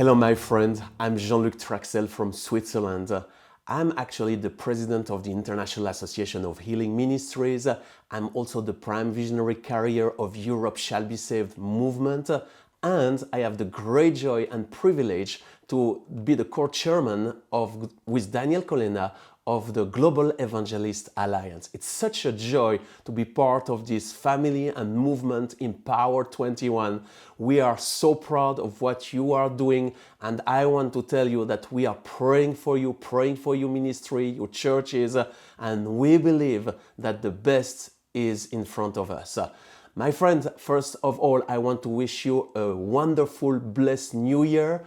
Hello my friend, I'm Jean-Luc Trachsel from Switzerland. I'm actually the president of the International Association of Healing Ministries. I'm also the prime visionary carrier of Europe Shall Be Saved movement. And I have the great joy and privilege to be the co-chairman with Daniel Colena of the Global Evangelist Alliance. It's such a joy to be part of this family and movement Empower 21. We are so proud of what you are doing, and I want to tell you that we are praying for you ministry, your churches, and we believe that the best is in front of us. My friends, first of all, I want to wish you a wonderful, blessed new year.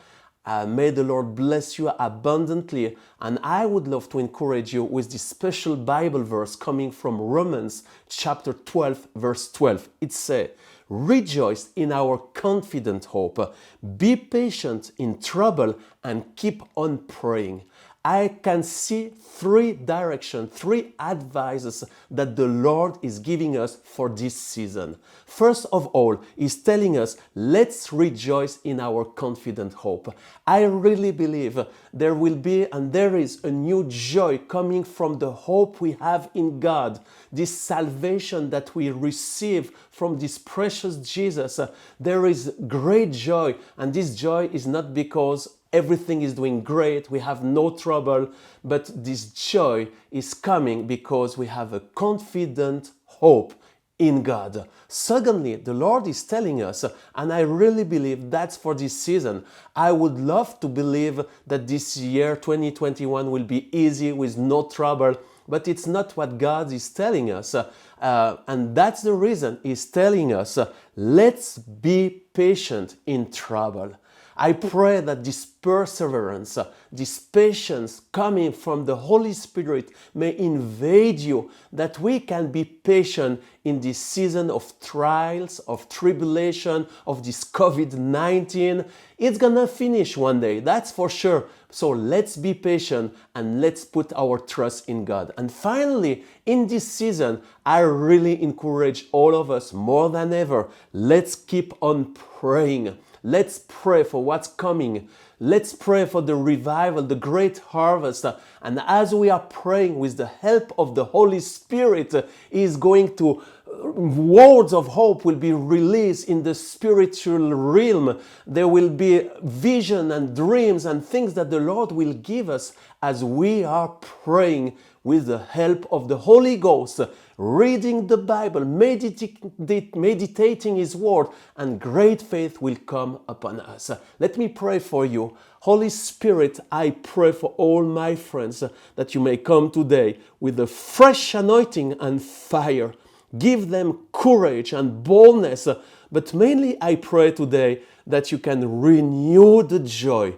May the Lord bless you abundantly, and I would love to encourage you with this special Bible verse coming from Romans chapter 12 verse 12. It says, "Rejoice in our confident hope, be patient in trouble, and keep on praying." I can see three directions, three advices that the Lord is giving us for this season. First of all, He's telling us, let's rejoice in our confident hope. I really believe there will be and there is a new joy coming from the hope we have in God, this salvation that we receive from this precious Jesus. There is great joy, and this joy is not because everything is doing great, we have no trouble, but this joy is coming because we have a confident hope in God. Secondly, the Lord is telling us, and I really believe that's for this season. I would love to believe that this year 2021 will be easy with no trouble, but it's not what God is telling us. And that's the reason He's telling us, let's be patient in trouble. I pray that this perseverance, this patience coming from the Holy Spirit may invade you, that we can be patient in this season of trials, of tribulation, of this COVID-19. It's gonna finish one day, that's for sure. So let's be patient and let's put our trust in God. And finally, in this season, I really encourage all of us more than ever, let's keep on praying. Let's pray for what's coming. Let's pray for the revival, the great harvest. And as we are praying with the help of the Holy Spirit, He is going to, words of hope will be released in the spiritual realm. There will be vision and dreams and things that the Lord will give us as we are praying with the help of the Holy Ghost, reading the Bible, meditating His Word, and great faith will come upon us. Let me pray for you. Holy Spirit, I pray for all my friends that you may come today with a fresh anointing and fire. Give them courage and boldness, but mainly I pray today that you can renew the joy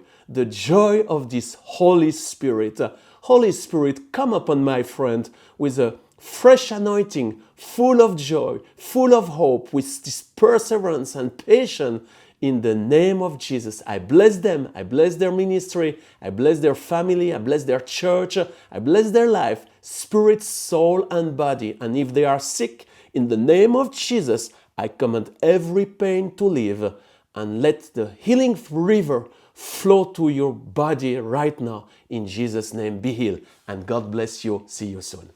of this Holy Spirit. Holy Spirit, come upon my friend with a fresh anointing, full of joy, full of hope, with this perseverance and patience. In the name of Jesus, I bless them, I bless their ministry, I bless their family, I bless their church, I bless their life, spirit, soul, and body. And if they are sick, in the name of Jesus, I command every pain to leave, and let the healing river flow to your body right now. In Jesus' name, be healed. And God bless you. See you soon.